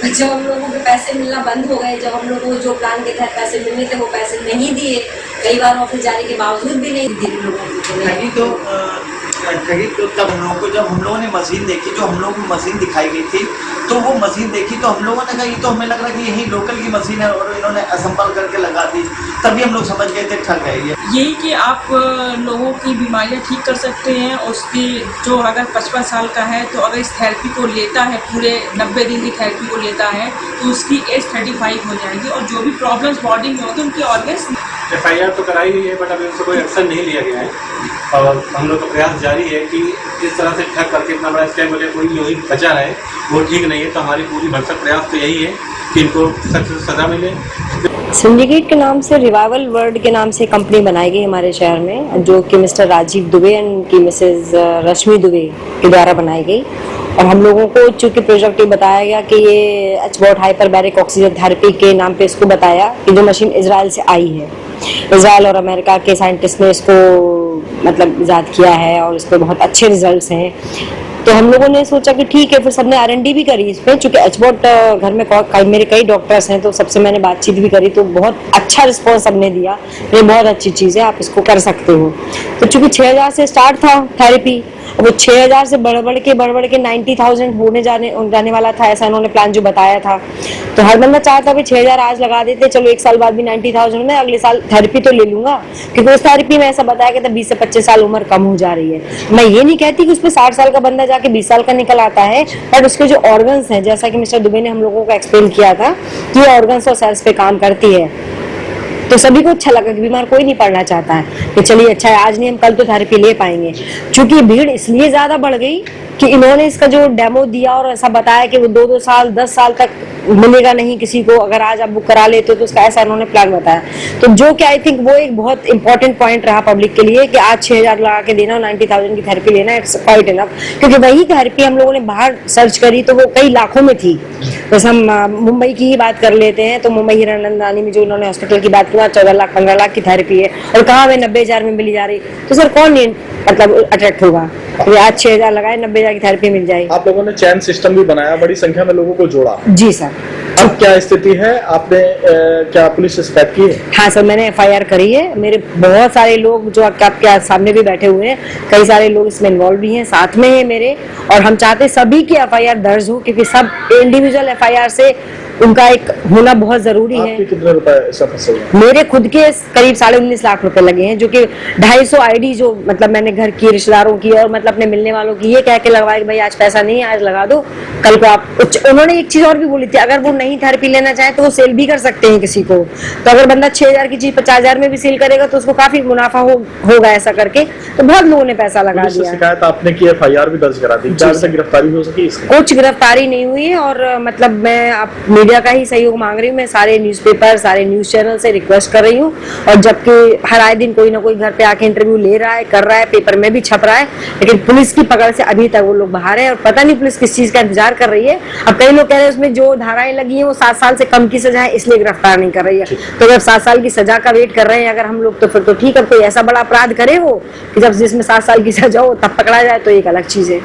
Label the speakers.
Speaker 1: जब हम लोगों को पैसे मिलना बंद हो गए, जब हम लोगों को जो प्लान के तहत पैसे मिलने थे वो पैसे नहीं दिए, कई बार ऑफिस जाने के बावजूद भी नहीं दिए लोगों को।
Speaker 2: ठगी तो तब हम लोगों को, जब हम लोगों ने मशीन देखी, जो हम लोगों को मशीन दिखाई गई थी, तो वो मशीन देखी तो हम लोगों ने कहा ये तो हमें लग रहा है कि यही लोकल की मशीन है, और इन्होंने असंबल करके लगा दी। तभी हम लोग समझ गए थे ठग गए ये।
Speaker 3: यही कि आप लोगों की बीमारियां ठीक कर सकते हैं। उसकी जो अगर 55 साल का है तो अगर इस थेरेपी को लेता है, पूरे 90 दिन की थेरेपी को लेता है, तो उसकी एज 35 हो जाएगी, और जो भी प्रॉब्लम्स बॉडी में होती है उनके ऑर्गन्स।
Speaker 4: FIR तो कराई गई है, बट अभी उससे कोई एक्शन नहीं लिया गया है, और हम लोग का प्रयास जारी है कि इस तरह से ठग करके इतना बड़ा स्कैम होने कोई यही बचा है वो ठीक नहीं है। तो हमारी पूरी भरसक प्रयास तो यही है कि इनको सख्त से सजा मिले।
Speaker 5: सिंडिकेट के नाम से रिवाइवल वर्ल्ड के नाम से कंपनी बनाई गई हमारे शहर में, जो कि मिस्टर राजीव दुबे एंड की मिसेज रश्मि दुबे के द्वारा बनाई गई। और हम लोगों को चूंकि प्रोजेक्ट ये बताया गया कि ये एचबॉट हाइपरबैरिक ऑक्सीजन थेरेपी के नाम पे इसको बताया कि जो मशीन इजराइल से आई है, इजराइल और अमेरिका के साइंटिस्ट ने इसको मतलब इजाद किया है और इस पर बहुत अच्छे रिजल्ट्स हैं। तो हम लोगों ने सोचा कि ठीक है, फिर सबने R&D भी करी इस पर, चूँकि एचबॉट घर में मेरे कई डॉक्टर्स हैं, तो सबसे मैंने बातचीत भी करी, तो बहुत अच्छा रिस्पॉन्स सबने दिया, ये बहुत अच्छी चीज़ है, आप इसको कर सकते हो। तो चूँकि 6000 से स्टार्ट था थेरेपी, वो 6000 से बढ़ बढ़ के 90,000 होने जाने वाला था, ऐसा इन्होंने प्लान जो बताया था। तो हर बंदा चाहता भी 6000 आज लगा देते, चलो एक साल बाद भी 90,000 में, अगले साल थेरेपी तो ले लूंगा, क्योंकि उस थेरेपी में ऐसा बताया गया था 20 से 25 साल उम्र कम हो जा रही है। मैं ये नहीं कहती कि उसमें 60 साल का बंदा जाके 20 साल का निकल आता है, बट उसके जो ऑर्गन्स हैं, जैसा कि मिस्टर दुबे ने हम लोगों को एक्सप्लेन किया था कि ये ऑर्गन्स और सेल्स पे काम करती है, तो सभी को अच्छा लगा कि बीमार कोई नहीं पड़ना चाहता है कि चलिए अच्छा है, आज नहीं हम कल तो थेरेपी ले पाएंगे। क्योंकि भीड़ इसलिए ज्यादा बढ़ गई कि इन्होंने इसका जो डेमो दिया और ऐसा बताया कि वो 2-2 साल 10 साल तक मिलेगा नहीं किसी को, अगर आज आप बुक करा लेते हो तो उसका ऐसा इन्होंने प्लान बताया। तो जो कि आई थिंक वो एक बहुत इंपॉर्टेंट पॉइंट रहा पब्लिक के लिए कि आज 6000 लगा के देना और 90,000 की थेरेपी लेना, इट्स क्वाइट इनफ। क्योंकि वही थेरेपी हम लोगों ने बाहर सर्च करी तो वो कई लाखों में थी। जैसे हम मुंबई की ही बात कर लेते हैं, तो मुंबई हिरानंदानी में जो इन्होंने हॉस्पिटल की बात की, 14 लाख 15 लाख की थेरेपी है, और कहाँ में 90,000 में मिली जा रही, तो सर कौन मतलब अट्रैक्ट होगा? आज 6000 लगाए, 90,000 की थेरेपी मिल जाएगी।
Speaker 6: आप लोगों ने चैन सिस्टम भी बनाया, बड़ी संख्या में लोगों को जोड़ा।
Speaker 5: जी सर।
Speaker 6: अब क्या स्थिति है? आपने क्या पुलिस से शिकायत की है?
Speaker 5: हाँ सर, मैंने FIR करी है। मेरे बहुत सारे लोग जो आपके सामने भी बैठे हुए हैं, कई सारे लोग इसमें इन्वॉल्व भी हैं, साथ में है मेरे, और हम चाहते सभी की FIR दर्ज हो, क्योंकि सब इंडिविजुअल FIR से उनका एक होना बहुत जरूरी है।
Speaker 6: आपके कितने रुपए?
Speaker 5: मेरे खुद के करीब 19.5 लाख रुपए लगे हैं, जो कि 250 ID जो मतलब मैंने घर की, रिश्तेदारों की और मतलब अपने मिलने वालों की ये कह के लगवाया कि भाई आज पैसा नहीं है, आज लगा दो, कल को आप। उन्होंने एक चीज और भी बोली थी, अगर वो नहीं थेरेपी लेना चाहे तो वो सेल भी कर सकते हैं किसी को। तो अगर बंदा 6000 की चीज 50,000 में भी सेल करेगा तो उसको काफी मुनाफा होगा ऐसा करके। तो बहुत लोगों ने पैसा लगा दिया।
Speaker 6: शिकायत आपने की, FIR भी दर्ज करा दी, गिरफ्तारी हो सकी?
Speaker 5: कुछ गिरफ्तारी नहीं हुई है, और मतलब मैं आप मीडिया का ही सहयोग मांग रही हूँ। मैं सारे न्यूज़पेपर, सारे न्यूज चैनल से रिक्वेस्ट कर रही हूँ, और जबकि हर आए दिन कोई ना कोई घर पे आके इंटरव्यू ले रहा है, कर रहा है, पेपर में भी छप रहा है, लेकिन पुलिस की पकड़ से अभी तक वो लोग बाहर है, और पता नहीं पुलिस किस चीज का इंतजार कर रही है। अब कई लोग कह रहे हैं उसमें जो धाराएं लगी हैं वो 7 साल से कम की सजा है, इसलिए गिरफ्तार नहीं कर रही है। तो अगर 7 साल की सजा का वेट कर रहे हैं अगर हम लोग, तो फिर तो ठीक है, कोई ऐसा बड़ा अपराध करे वो कि जब जिसमें 7 साल की सजा हो तब पकड़ा जाए, तो एक अलग चीज है।